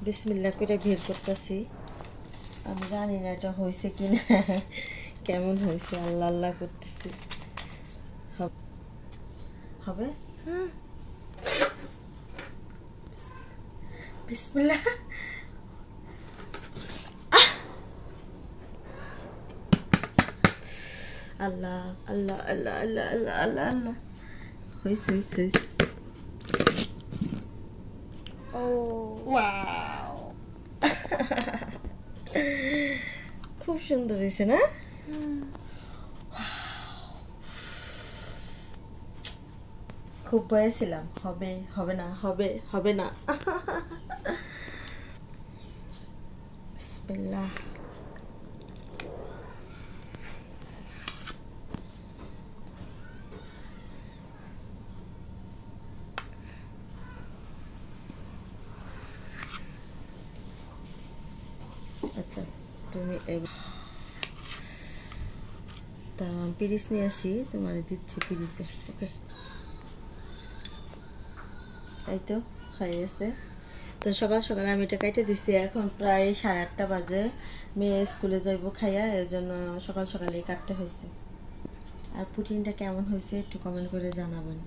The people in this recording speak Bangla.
বিসমিল্লাহ করে বের করতেছি। আমি জানি না এটা হয়েছে কিনা, কেমন হয়েছে, আল্লাহ আল্লাহ করতেছি। হবে বিসমিল্লাহ। আল্লাহ আল্লাহ আল্লাহ আল্লাহ আল্লাহ আল্লাহ আল্লাহ, হয়েছে হয়েছে হয়েছে। ও ওয়াও, খুব সুন্দর হয়েছে না? খুব ভয়ে ছিলাম হবে হবে না, হবে হবে না। বিসমিল্লাহ। আচ্ছা তুমি তার পিরিচ নিয়ে আসি, তোমার দিচ্ছি পিরিচে। ওকে, এই তো হয়ে গেছে। তো সকাল সকাল আমি এটা কাইটে দিছি। এখন প্রায় 8:30 বাজে, মেয়ে স্কুলে যাইব খাইয়া, এর জন্য সকাল সকালে কাটতে হয়েছে। আর পুটিংটা কেমন হয়েছে একটু কমেন্ট করে জানাবেন।